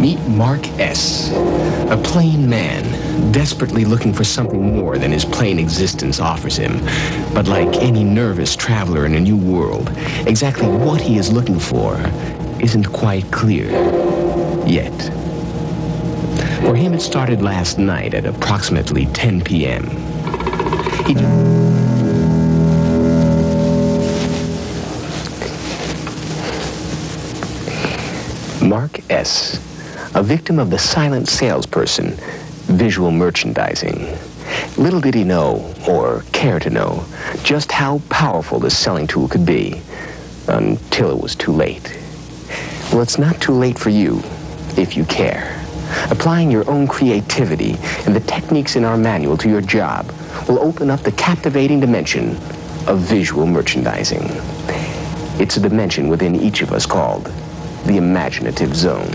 Meet Mark S., a plain man, desperately looking for something more than his plain existence offers him. But like any nervous traveler in a new world, exactly what he is looking for isn't quite clear yet. For him, it started last night at approximately 10 p.m. Mark S., a victim of the silent salesperson, visual merchandising. Little did he know, or care to know, just how powerful this selling tool could be, until it was too late. Well, it's not too late for you, if you care. Applying your own creativity and the techniques in our manual to your job will open up the captivating dimension of visual merchandising. It's a dimension within each of us called the imaginative zone.